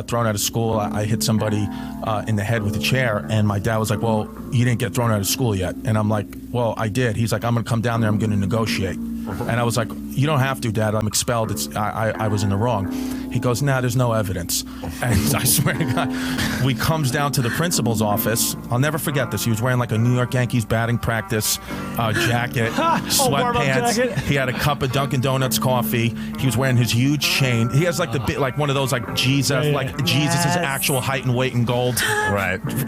Thrown out of school. I hit somebody in the head with a chair, and my dad was like, well, you didn't get thrown out of school yet. And I'm like, well, I did. He's like, I'm going to come down there. I'm going to negotiate. And I was like, you don't have to, Dad. I'm expelled. I was in the wrong. He goes, nah, there's no evidence. And I swear to God, we comes down to the principal's office. I'll never forget this. He was wearing like a New York Yankees batting practice jacket, sweatpants. He had a cup of Dunkin' Donuts coffee. He was wearing his huge chain. He has like the bit, like one of those like Jesus, Jesus' actual height and weight in gold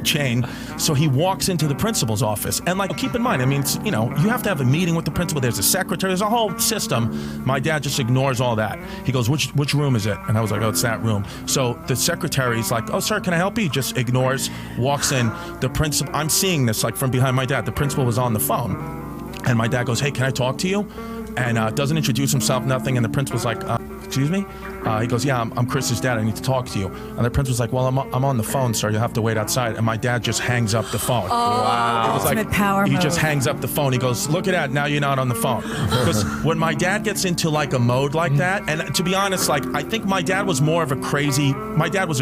chain. So he walks into the principal's office. And like, keep in mind, I mean, it's, you have to have a meeting with the principal. There's a secretary. There's a whole system. My dad just ignores all that. He goes, which room is it? And I was like, oh, it's that room. So the secretary's like, oh, sir, can I help you? He just ignores, walks in. The principal, I'm seeing this like from behind my dad. The principal was on the phone. And my dad goes, hey, can I talk to you? And doesn't introduce himself, nothing. And the principal's like, excuse me? He goes, yeah, I'm Chris's dad. I need to talk to you. And the principal's like, well, I'm on the phone, sir. You'll have to wait outside. And my dad just hangs up the phone. Oh, wow. Ultimate power mode. He just hangs up the phone. He goes, look at that. Now you're not on the phone. Because when my dad gets into like a mode like that, and to be honest, like I think my dad was a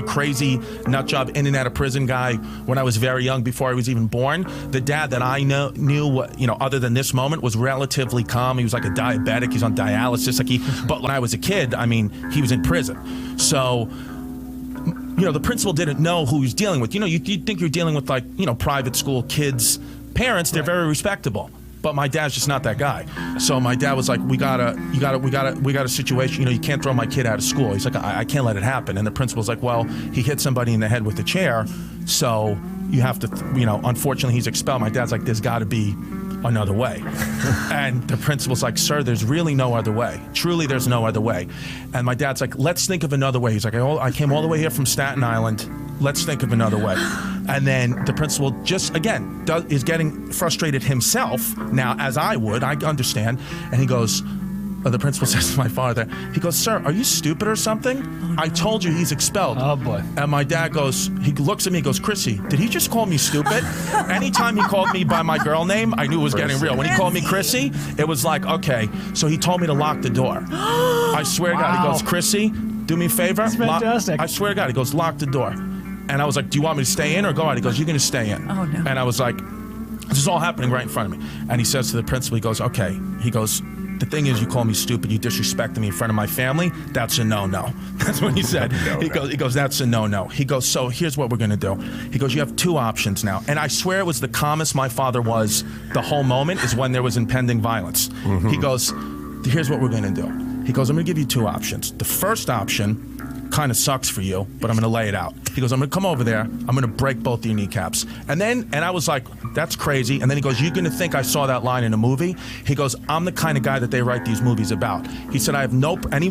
crazy nut job, in and out of prison guy when I was very young, before I was even born. The dad that I knew, other than this moment, was relatively calm. He was like a diabetic. He's on dialysis. But when I was a kid, I mean, he was in prison. So, the principal didn't know who he was dealing with. You think you're dealing with private school kids, parents, they're very respectable. But my dad's just not that guy. So my dad was like, we got a situation, you can't throw my kid out of school. He's like, I can't let it happen. And the principal's like, well, he hit somebody in the head with a chair, so you have to, unfortunately he's expelled. My dad's like, there's gotta be another way. And the principal's like, sir, there's really no other way. Truly, there's no other way. And my dad's like, let's think of another way. He's like, I came all the way here from Staten Island. Let's think of another way. And then the principal just, again, is getting frustrated himself now, as I would. I understand. And he goes, the principal says to my father, he goes, sir, are you stupid or something? I told you he's expelled. Oh, boy. And my dad goes, he looks at me, he goes, Chrissy, did he just call me stupid? Anytime he called me by my girl name, I knew it was getting real. When he called me Chrissy, it was like, okay. So he told me to lock the door. I swear to God, he goes, Chrissy, do me a favor. That's fantastic. I swear to God, he goes, lock the door. And I was like, do you want me to stay in or go out? He goes, you're going to stay in. Oh, no. And I was like, this is all happening right in front of me. And he says to the principal, he goes, okay. He goes, the thing is, you call me stupid, you disrespected me in front of my family, that's a no-no. That's what he said. He goes, that's a no-no. He goes, so here's what we're gonna do. He goes, you have two options now. And I swear it was the calmest my father was the whole moment is when there was impending violence. Mm-hmm. He goes, here's what we're gonna do. He goes, I'm gonna give you two options. The first option kind of sucks for you, but I'm gonna lay it out. He goes, I'm gonna come over there, I'm gonna break both your kneecaps. And I was like, that's crazy. And then he goes, you're gonna think I saw that line in a movie? He goes, I'm the kind of guy that they write these movies about. He said, I have no, and he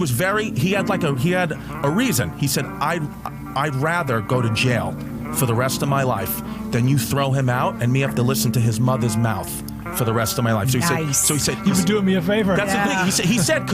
had a reason. He said, I'd rather go to jail for the rest of my life than you throw him out and me have to listen to his mother's mouth for the rest of my life. So he said, you've been doing me a favor. That's the thing.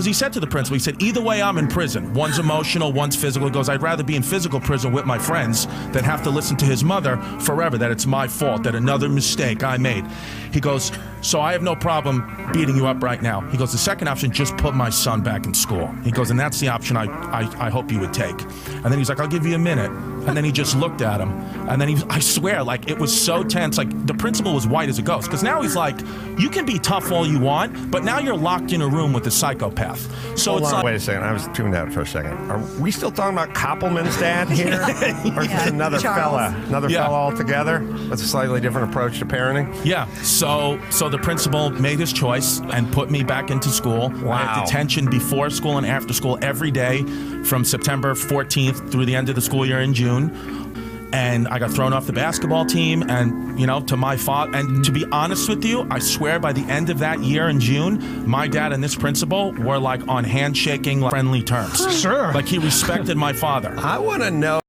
He said to the principal, he said, either way I'm in prison. One's emotional, one's physical. He goes, I'd rather be in physical prison with my friends than have to listen to his mother forever, that it's my fault, that another mistake I made. He goes, so I have no problem beating you up right now. He goes, the second option, just put my son back in school. He goes, and that's the option I hope you would take. And then he's like, I'll give you a minute. And then he just looked at him. And then I swear, like, it was so tense. Like, the principal was white as a ghost. Because now he's like, you can be tough all you want, but now you're locked in a room with a psychopath. So Hold it's on, like, wait a second. I was tuned out for a second. Are we still talking about Koppelman's dad here? Or just another fella altogether? That's a slightly different approach to parenting? Yeah. So the principal made his choice and put me back into school. Wow. I had detention before school and after school every day from September 14th through the end of the school year in June. And I got thrown off the basketball team, and to my father. And to be honest with you, I swear by the end of that year in June, my dad and this principal were like on handshaking, friendly terms. Sure. Like he respected my father. I want to know